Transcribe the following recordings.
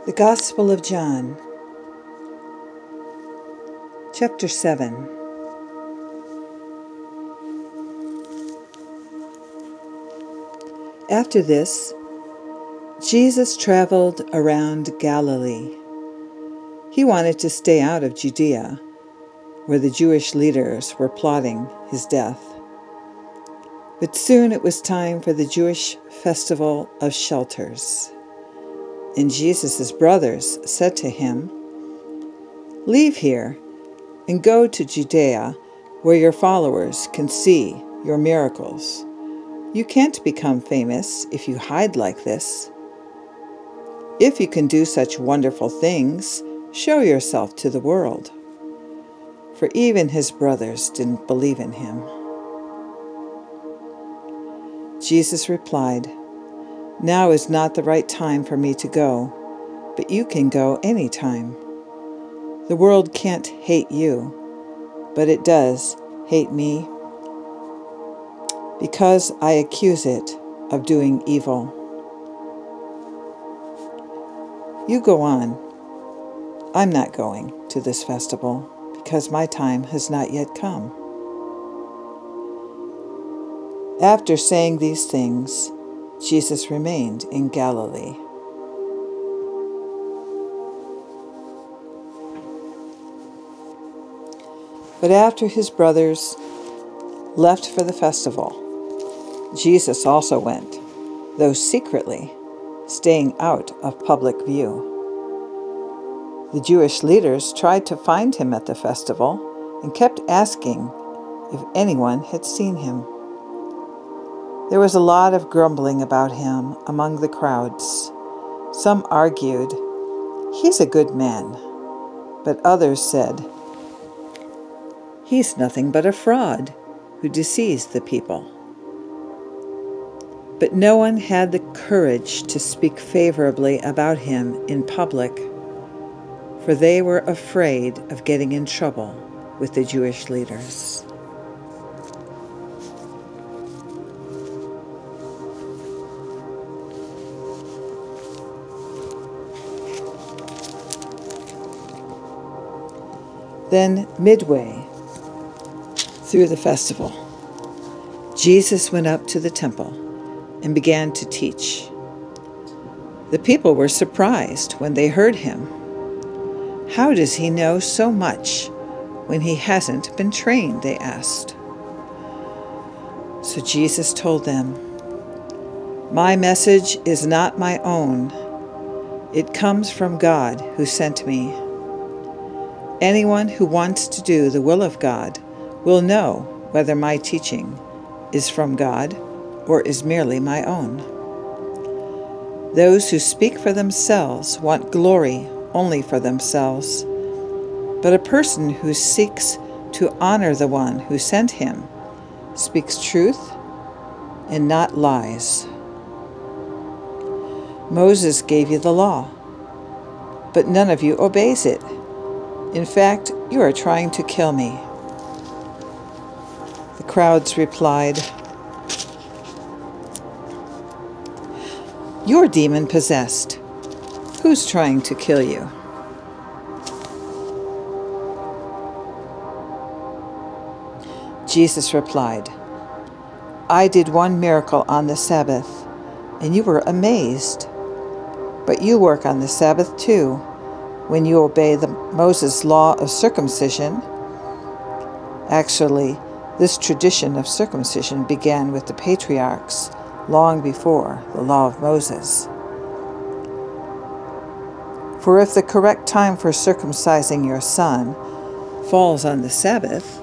The Gospel of John, Chapter 7. After this, Jesus traveled around Galilee. He wanted to stay out of Judea, where the Jewish leaders were plotting his death. But soon it was time for the Jewish festival of shelters. And Jesus' brothers said to him, "Leave here and go to Judea, where your followers can see your miracles. You can't become famous if you hide like this. If you can do such wonderful things, show yourself to the world." For even his brothers didn't believe in him. Jesus replied, "Now is not the right time for me to go, but you can go any time. The world can't hate you, but it does hate me, because I accuse it of doing evil. You go on. I'm not going to this festival, because my time has not yet come." After saying these things, Jesus remained in Galilee. But after his brothers left for the festival, Jesus also went, though secretly, staying out of public view. The Jewish leaders tried to find him at the festival and kept asking if anyone had seen him. There was a lot of grumbling about him among the crowds. Some argued, "He's a good man," but others said, "He's nothing but a fraud who deceives the people." But no one had the courage to speak favorably about him in public, for they were afraid of getting in trouble with the Jewish leaders. Then, midway through the festival, Jesus went up to the temple and began to teach. The people were surprised when they heard him. "How does he know so much when he hasn't been trained?" they asked. So Jesus told them, "My message is not my own. It comes from God who sent me. Anyone who wants to do the will of God will know whether my teaching is from God or is merely my own. Those who speak for themselves want glory only for themselves, but a person who seeks to honor the one who sent him speaks truth and not lies. Moses gave you the law, but none of you obeys it. In fact, you are trying to kill me." The crowds replied, "You're demon-possessed. Who's trying to kill you?" Jesus replied, "I did one miracle on the Sabbath, and you were amazed. But you work on the Sabbath too, when you obey Moses' law of circumcision. Actually, this tradition of circumcision began with the patriarchs long before the law of Moses. For if the correct time for circumcising your son falls on the Sabbath,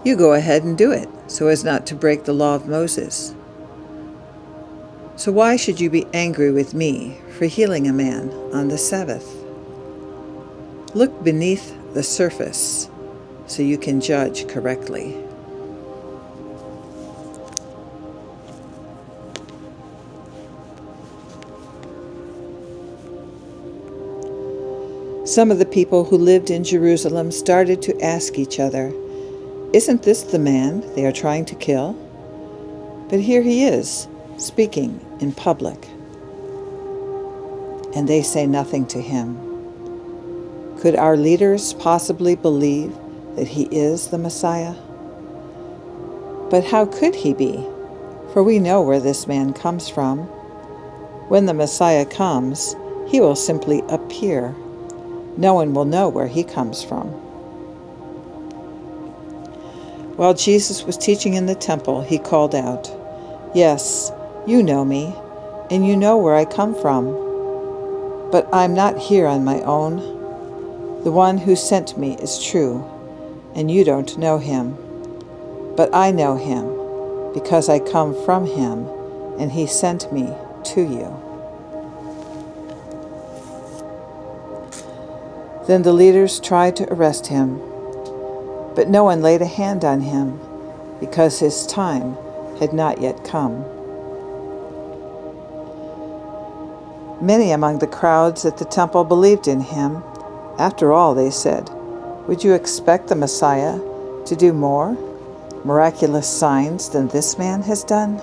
you go ahead and do it so as not to break the law of Moses. So why should you be angry with me for healing a man on the Sabbath? Look beneath the surface so you can judge correctly." Some of the people who lived in Jerusalem started to ask each other, "Isn't this the man they are trying to kill? But here he is, speaking in public." and they say nothing to him. Could our leaders possibly believe that he is the Messiah? But how could he be? For we know where this man comes from. When the Messiah comes, he will simply appear. No one will know where he comes from. While Jesus was teaching in the temple, he called out, "Yes, you know me, and you know where I come from. But I'm not here on my own. The one who sent me is true, and you don't know him. But I know him, because I come from him, and he sent me to you." Then the leaders tried to arrest him, but no one laid a hand on him, because his time had not yet come. Many among the crowds at the temple believed in him. After all, they said, "Would you expect the Messiah to do more miraculous signs than this man has done?"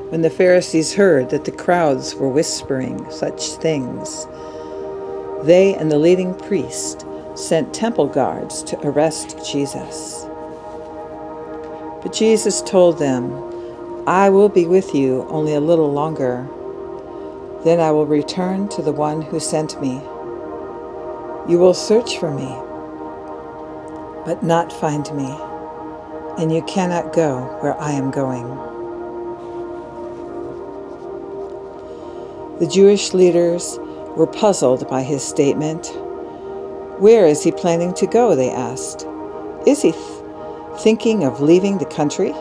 When the Pharisees heard that the crowds were whispering such things, they and the leading priest sent temple guards to arrest Jesus. But Jesus told them, "I will be with you only a little longer. Then I will return to the one who sent me. You will search for me, but not find me, and you cannot go where I am going." The Jewish leaders were puzzled by his statement. "Where is he planning to go?" they asked. "Is he thinking of leaving the country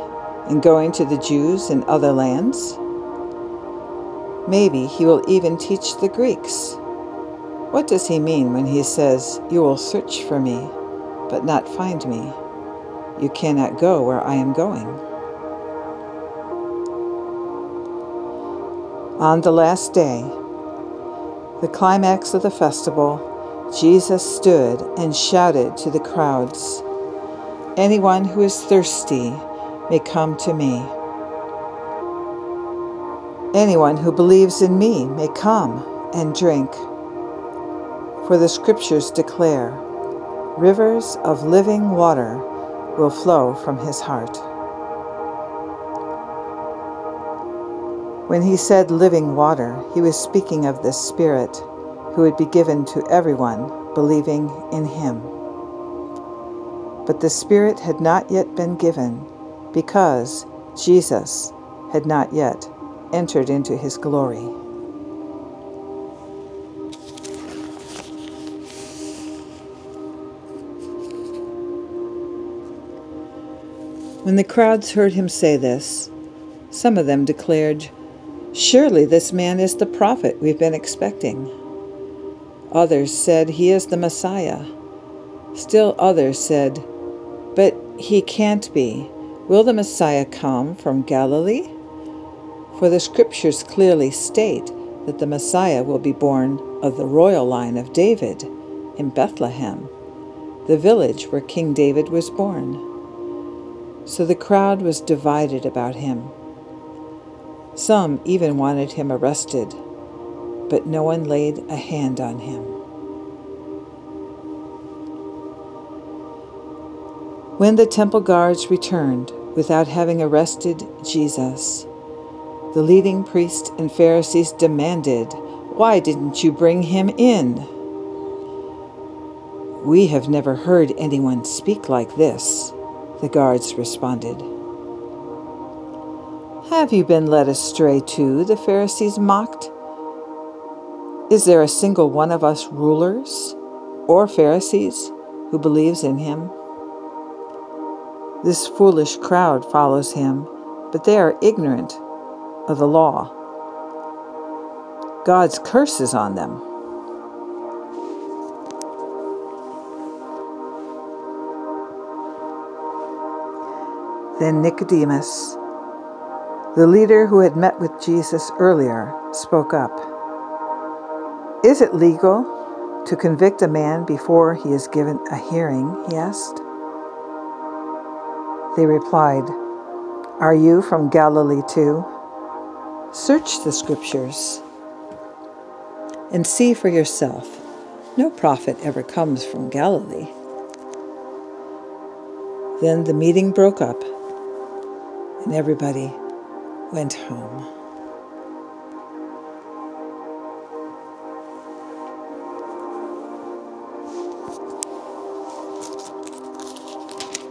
and going to the Jews in other lands? Maybe he will even teach the Greeks. What does he mean when he says, 'You will search for me, but not find me. You cannot go where I am going'?" On the last day, the climax of the festival, Jesus stood and shouted to the crowds, "Anyone who is thirsty may come to me. Anyone who believes in me may come and drink. For the scriptures declare, rivers of living water will flow from his heart." When he said living water, he was speaking of the Spirit who would be given to everyone believing in him. But the Spirit had not yet been given because Jesus had not yet entered into his glory. When the crowds heard him say this, some of them declared, "Surely this man is the prophet we've been expecting." Others said, "He is the Messiah." Still others said, "But he can't be. Will the Messiah come from Galilee? For the scriptures clearly state that the Messiah will be born of the royal line of David in Bethlehem, the village where King David was born." So the crowd was divided about him. Some even wanted him arrested, but no one laid a hand on him. When the temple guards returned without having arrested Jesus, the leading priests and Pharisees demanded, "Why didn't you bring him in?" "We have never heard anyone speak like this," the guards responded. "Have you been led astray too?" the Pharisees mocked. "Is there a single one of us rulers or Pharisees who believes in him? This foolish crowd follows him, but they are ignorant of the law. God's curse is on them." Then Nicodemus, the leader who had met with Jesus earlier, spoke up. "Is it legal to convict a man before he is given a hearing?" he asked. They replied, "Are you from Galilee too? Search the scriptures and see for yourself. No prophet ever comes from Galilee." Then the meeting broke up and everybody went home.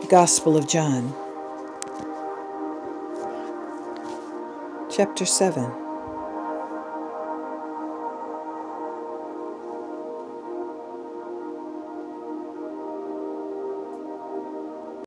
Gospel of John, chapter 7.